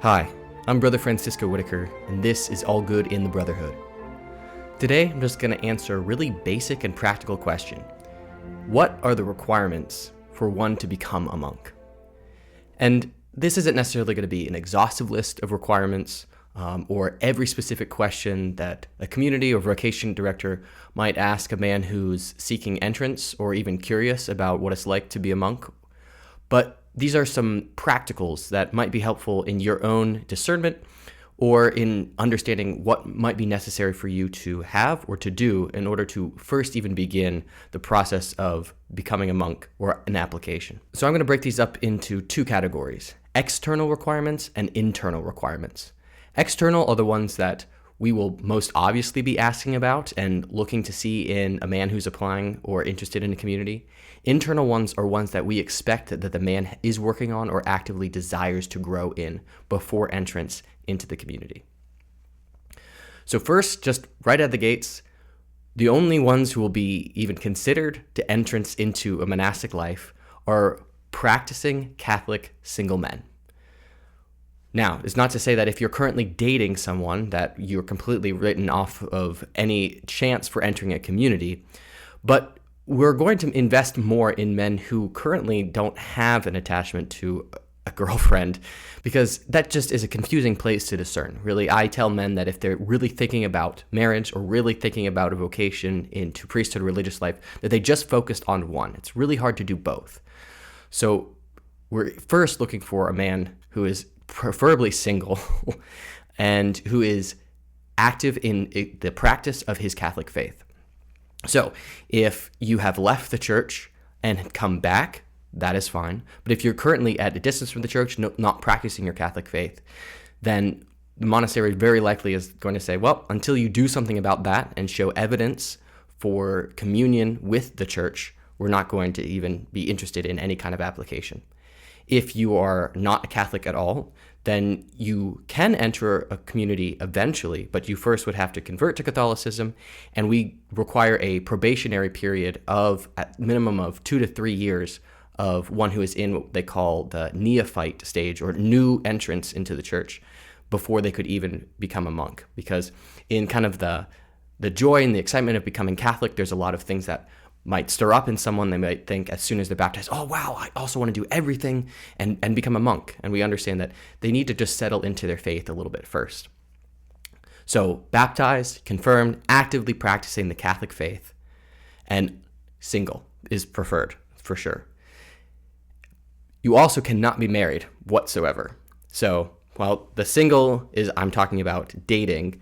Hi, I'm Brother Francisco Whitaker, and this is All Good in the Brotherhood. Today, I'm just going to answer a really basic and practical question. What are the requirements for one to become a monk? And this isn't necessarily going to be an exhaustive list of requirements or every specific question that a community or vocation director might ask a man who's seeking entrance or even curious about what it's like to be a monk. But these are some practicals that might be helpful in your own discernment or in understanding what might be necessary for you to have or to do in order to first even begin the process of becoming a monk or an application. So I'm going to break these up into two categories: external requirements and internal requirements. External are the ones that we will most obviously be asking about and looking to see in a man who's applying or interested in a community. Internal ones are ones that we expect that the man is working on or actively desires to grow in before entrance into the community. So first, just right out the gates, the only ones who will be even considered to entrance into a monastic life are practicing Catholic single men. Now, it's not to say that if you're currently dating someone that you're completely written off of any chance for entering a community, but we're going to invest more in men who currently don't have an attachment to a girlfriend, because that just is a confusing place to discern. Really, I tell men that if they're really thinking about marriage or really thinking about a vocation into priesthood or religious life, that they just focused on one. It's really hard to do both. So we're first looking for a man who is preferably single and who is active in the practice of his Catholic faith. So if you have left the church and come back, that is fine. But if you're currently at a distance from the church, not practicing your Catholic faith, then the monastery very likely is going to say, well, until you do something about that and show evidence for communion with the church, we're not going to even be interested in any kind of application. If you are not a Catholic at all, then you can enter a community eventually, but you first would have to convert to Catholicism, and we require a probationary period of at minimum of 2 to 3 years of one who is in what they call the neophyte stage or new entrance into the church before they could even become a monk. Because in kind of the joy and the excitement of becoming Catholic, there's a lot of things that might stir up in someone. They might think as soon as they're baptized, oh wow, I also want to do everything and become a monk. And we understand that they need to just settle into their faith a little bit first. So baptized, confirmed, actively practicing the Catholic faith, and single is preferred for sure. You also cannot be married whatsoever. So while the single is, I'm talking about dating,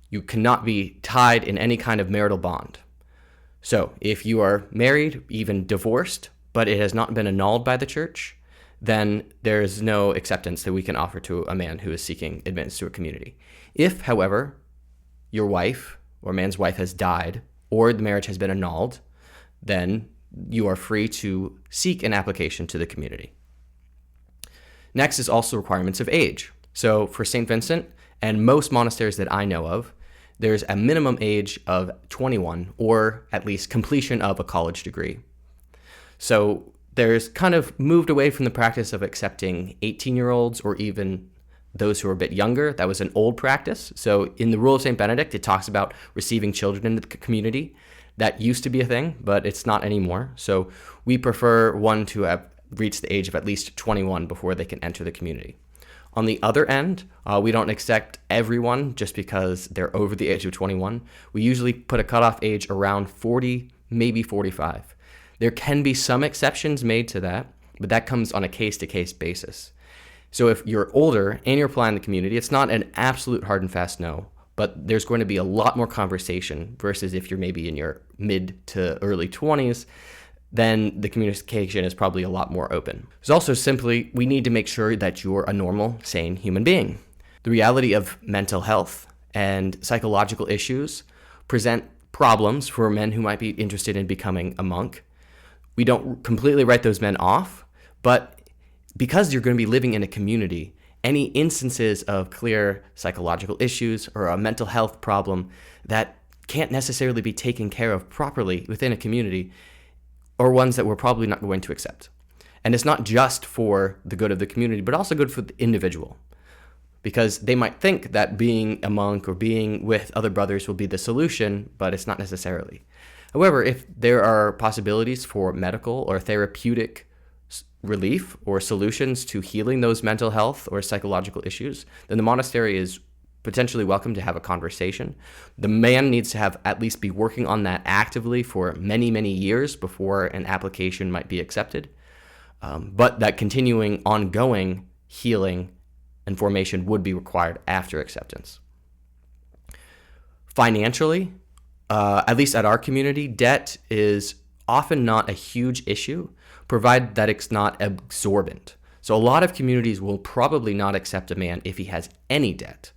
you cannot be tied in any kind of marital bond. So if you are married, even divorced, but it has not been annulled by the church, then there is no acceptance that we can offer to a man who is seeking admittance to a community. If, however, your wife or man's wife has died or the marriage has been annulled, then you are free to seek an application to the community. Next is also requirements of age. So for St. Vincent and most monasteries that I know of, there's a minimum age of 21 or at least completion of a college degree. So there's kind of moved away from the practice of accepting 18-year-olds or even those who are a bit younger. That was an old practice. So in the Rule of St. Benedict, it talks about receiving children in the community. That used to be a thing, but it's not anymore. So we prefer one to have reached the age of at least 21 before they can enter the community. On the other end, we don't accept everyone just because they're over the age of 21. We usually put a cutoff age around 40, maybe 45. There can be some exceptions made to that, but that comes on a case-to-case basis. So if you're older and you're applying the community, it's not an absolute hard and fast no, but there's going to be a lot more conversation versus if you're maybe in your mid to early 20s, then the communication is probably a lot more open. There's also simply, we need to make sure that you're a normal, sane human being. The reality of mental health and psychological issues present problems for men who might be interested in becoming a monk. We don't completely write those men off, but because you're going to be living in a community, any instances of clear psychological issues or a mental health problem that can't necessarily be taken care of properly within a community are ones that we're probably not going to accept. And it's not just for the good of the community, but also good for the individual. because they might think that being a monk or being with other brothers will be the solution, but it's not necessarily. However, if there are possibilities for medical or therapeutic relief or solutions to healing those mental health or psychological issues, then the monastery is potentially welcome to have a conversation. The man needs to have at least be working on that actively for many, many years before an application might be accepted. But that continuing, ongoing healing and formation would be required after acceptance. Financially, at least at our community, debt is often not a huge issue, provided that it's not exorbitant. So a lot of communities will probably not accept a man if he has any debt.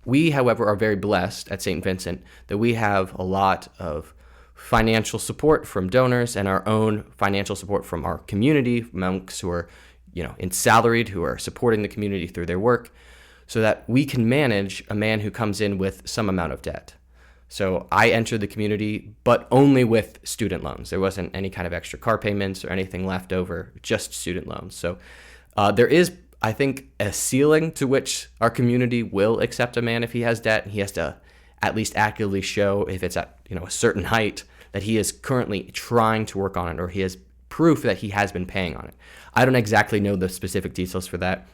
We, however, are very blessed at St. Vincent that we have a lot of financial support from donors and our own financial support from our community, monks who are, in salaried, who are supporting the community through their work, so that we can manage a man who comes in with some amount of debt. So I entered the community, but only with student loans. There wasn't any kind of extra car payments or anything left over, just student loans. So there is, I think, a ceiling to which our community will accept a man if he has debt. And he has to at least actively show, if it's at a certain height, that he is currently trying to work on it, or he has proof that he has been paying on it. I don't exactly know the specific details for that.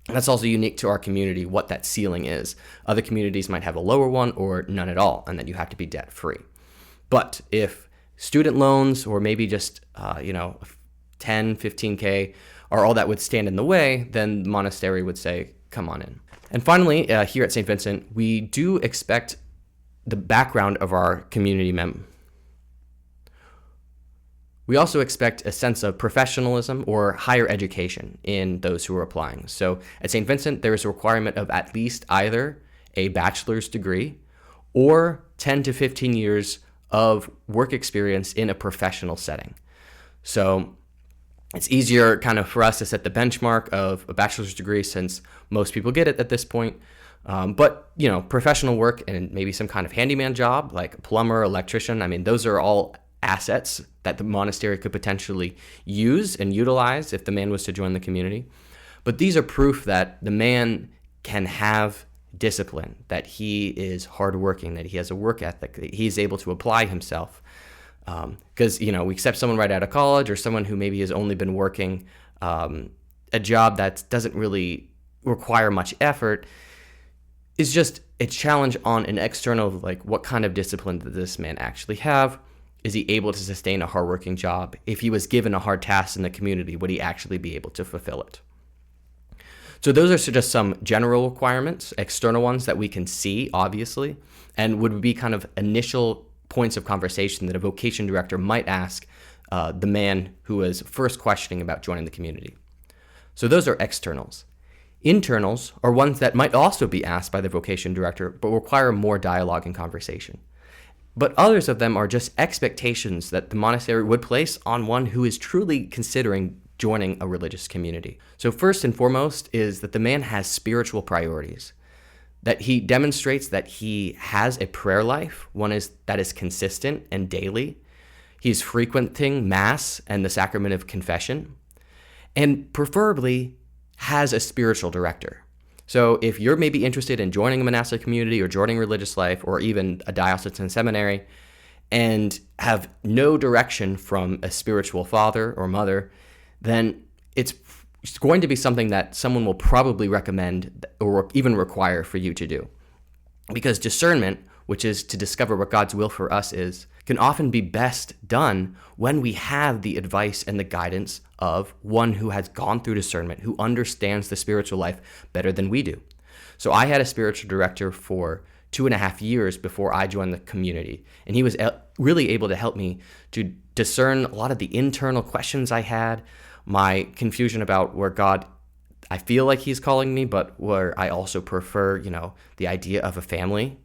And that's also unique to our community, what that ceiling is. Other communities might have a lower one or none at all, and then you have to be debt free. But if student loans or maybe just 10, 15K are all that would stand in the way, then the monastery would say, come on in. And finally, here at St. Vincent, we do expect the background of our community members. We also expect a sense of professionalism or higher education in those who are applying. So at St. Vincent, there is a requirement of at least either a bachelor's degree or 10 to 15 years of work experience in a professional setting. So it's easier kind of for us to set the benchmark of a bachelor's degree since most people get it at this point. But professional work and maybe some kind of handyman job like a plumber, electrician, those are all assets that the monastery could potentially use and utilize if the man was to join the community. But these are proof that the man can have discipline, that he is hardworking, that he has a work ethic, that he's able to apply himself. Because, we accept someone right out of college or someone who maybe has only been working a job that doesn't really require much effort is just a challenge on an external, like what kind of discipline does this man actually have? Is he able to sustain a hardworking job? If he was given a hard task in the community, would he actually be able to fulfill it? So those are just some general requirements, external ones that we can see, obviously, and would be kind of initial points of conversation that a vocation director might ask the man who is first questioning about joining the community. So those are externals. Internals are ones that might also be asked by the vocation director, but require more dialogue and conversation. But others of them are just expectations that the monastery would place on one who is truly considering joining a religious community. So first and foremost is that the man has spiritual priorities, that he demonstrates that he has a prayer life, that is consistent and daily. He's frequenting Mass and the sacrament of confession, and preferably has a spiritual director. So if you're maybe interested in joining a monastic community or joining religious life or even a diocesan seminary and have no direction from a spiritual father or mother, then it's going to be something that someone will probably recommend or even require for you to do. Because discernment, which is to discover what God's will for us is, can often be best done when we have the advice and the guidance of one who has gone through discernment, who understands the spiritual life better than we do. So I had a spiritual director for 2.5 years before I joined the community, and he was really able to help me to discern a lot of the internal questions I had, my confusion about where God, I feel like he's calling me, but where I also prefer, the idea of a family.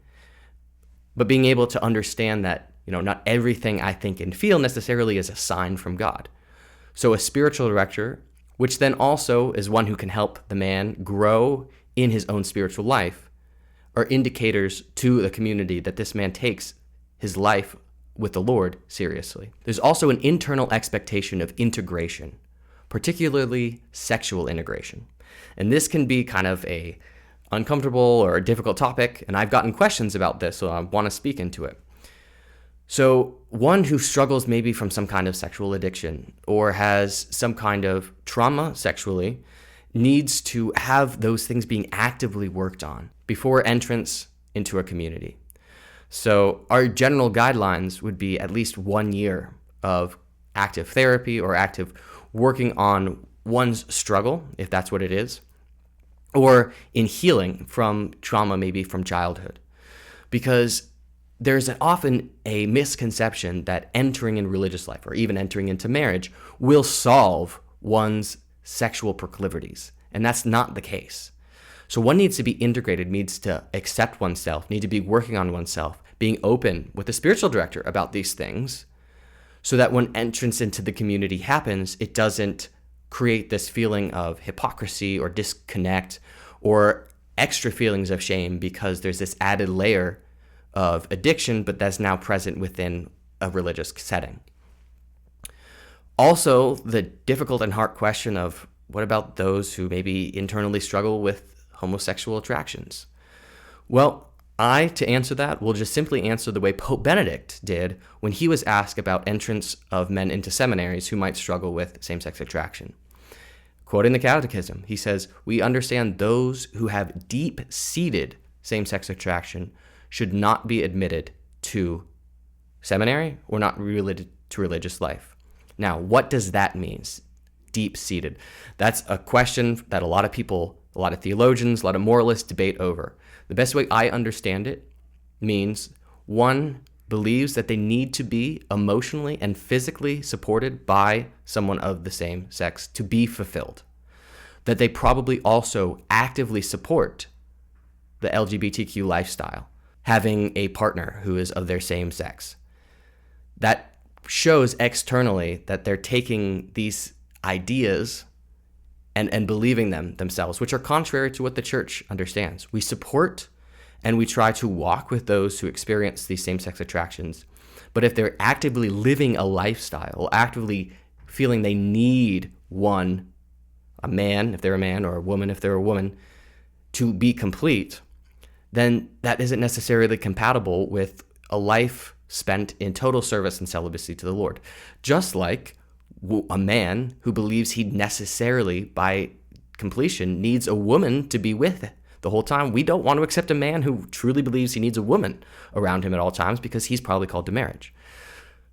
But being able to understand that, not everything I think and feel necessarily is a sign from God. So a spiritual director, which then also is one who can help the man grow in his own spiritual life, are indicators to the community that this man takes his life with the Lord seriously. There's also an internal expectation of integration, particularly sexual integration. And this can be kind of a uncomfortable or a difficult topic, and I've gotten questions about this, so I want to speak into it. So one who struggles maybe from some kind of sexual addiction or has some kind of trauma sexually needs to have those things being actively worked on before entrance into a community. So our general guidelines would be at least 1 year of active therapy or active working on one's struggle, if that's what it is, or in healing from trauma, maybe from childhood. Because there's often a misconception that entering in religious life or even entering into marriage will solve one's sexual proclivities. And that's not the case. So one needs to be integrated, needs to accept oneself, need to be working on oneself, being open with a spiritual director about these things so that when entrance into the community happens, it doesn't create this feeling of hypocrisy or disconnect or extra feelings of shame because there's this added layer of addiction, but that's now present within a religious setting. Also, the difficult and hard question of what about those who maybe internally struggle with homosexual attractions? Well, to answer that, will just simply answer the way Pope Benedict did when he was asked about entrance of men into seminaries who might struggle with same-sex attraction. Quoting the Catechism, he says, "We understand those who have deep-seated same-sex attraction should not be admitted to seminary or not related to religious life." Now, what does that mean? Deep-seated. That's a question that a lot of people, a lot of theologians, a lot of moralists debate over. The best way I understand it means one believes that they need to be emotionally and physically supported by someone of the same sex to be fulfilled. That they probably also actively support the LGBTQ lifestyle, having a partner who is of their same sex. That shows externally that they're taking these ideas and believing them themselves, which are contrary to what the church understands. We support and we try to walk with those who experience these same-sex attractions. But if they're actively living a lifestyle, actively feeling they need a man if they're a man or a woman if they're a woman, to be complete, then that isn't necessarily compatible with a life spent in total service and celibacy to the Lord. Just like a man who believes he necessarily, by completion, needs a woman to be with the whole time. We don't want to accept a man who truly believes he needs a woman around him at all times because he's probably called to marriage.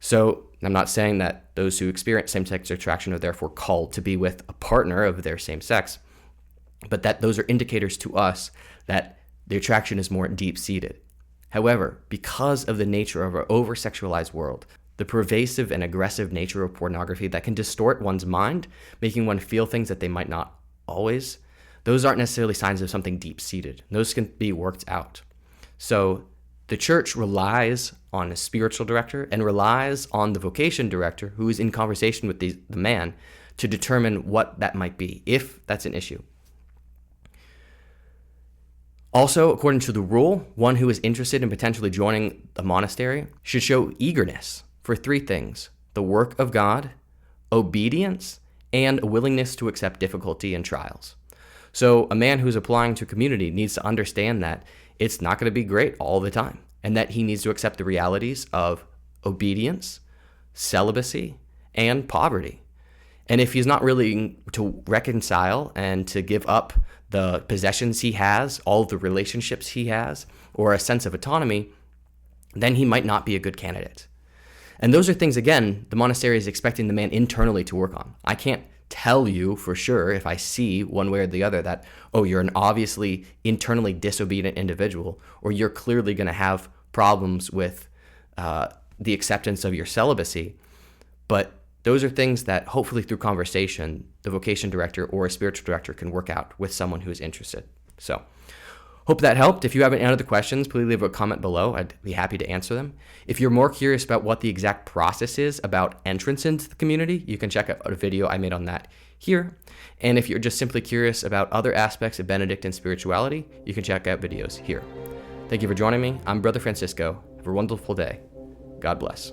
So I'm not saying that those who experience same-sex attraction are therefore called to be with a partner of their same sex, but that those are indicators to us that the attraction is more deep-seated. However, because of the nature of our over-sexualized world, the pervasive and aggressive nature of pornography that can distort one's mind, making one feel things that they might not always, those aren't necessarily signs of something deep-seated. Those can be worked out. So the church relies on a spiritual director and relies on the vocation director who is in conversation with the man to determine what that might be, if that's an issue. Also, according to the rule, one who is interested in potentially joining a monastery should show eagerness for 3 things: the work of God, obedience, and a willingness to accept difficulty and trials. So a man who's applying to community needs to understand that it's not going to be great all the time, and that he needs to accept the realities of obedience, celibacy, and poverty. And if he's not willing to reconcile and to give up the possessions he has, all of the relationships he has, or a sense of autonomy, then he might not be a good candidate. And those are things, again, the monastery is expecting the man internally to work on. I can't tell you for sure if I see one way or the other that, oh, you're an obviously internally disobedient individual, or you're clearly going to have problems with the acceptance of your celibacy. But those are things that hopefully through conversation, the vocation director or a spiritual director can work out with someone who is interested. So hope that helped. If you have any other questions, please leave a comment below. I'd be happy to answer them. If you're more curious about what the exact process is about entrance into the community, you can check out a video I made on that here. And if you're just simply curious about other aspects of Benedictine spirituality, you can check out videos here. Thank you for joining me. I'm Brother Francisco. Have a wonderful day. God bless.